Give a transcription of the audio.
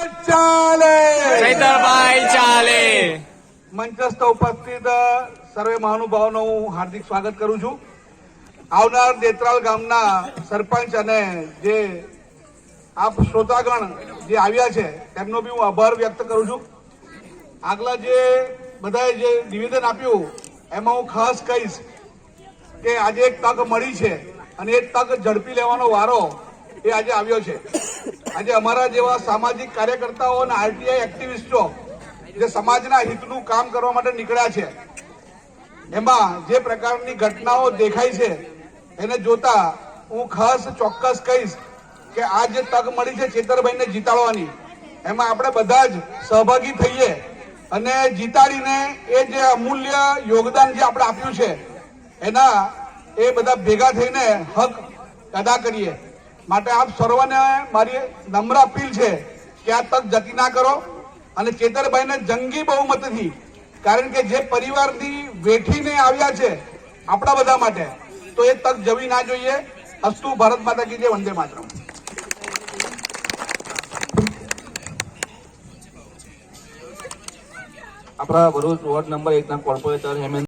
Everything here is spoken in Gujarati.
ચાલે ચૈતરભાઈ ચાલે. મંચસ્થ ઉપસ્થિત સર્વે મહાનુભાવોનું હું હાર્દિક સ્વાગત કરું છું. આવનાર દેત્રાલ ગામના સરપંચ અને જે આપ શ્રોતાગણ જે આવ્યા છે તેમનો બી હું આભાર વ્યક્ત કરું છું. આગલા જે બધાએ જે નિવેદન આપ્યું એમાં હું ખાસ કહીશ કે આજે એક તક મળી છે અને એ તક ઝડપી લેવાનો વારો એ આજે આવ્યો છે. આજે અમારા જેવા સામાજિક કાર્યકર્તાઓ અને આરટીઆઈ એક્ટિવિસ્ટો જે સમાજના હિતનું કામ કરવા માટે નીકળ્યા છે, એમાં જે પ્રકારની ઘટનાઓ દેખાય છે એને જોતા હું ખાસ ચોક્કસ કહીશ કે આ જે તક મળી છે ચેતરભાઈને જીતાડવાની, એમાં આપણે બધા જ સહભાગી થઈએ અને જીતાડીને એ જે અમૂલ્ય યોગદાન જે આપણે આપ્યું છે એના એ બધા ભેગા થઈને હક અદા કરીએ. માટે આપ સર્વને મારી નમ્ર અપીલ છે કે આ તક જતી ના કરો અને ચેતરભાઈને જંગી બહુમતીથી, કારણ કે જે પરિવારથી વેઠીને આવ્યા છે આપણા બધા માટે, તો એ તક જવી ના જોઈએ. અસ્તુ ભારત માતા કી જય, વંદે માતરમ. આપણા ભરૂચ વોર્ડ નંબર 1 ના કોર્પોરેટર હેમેન્દ્ર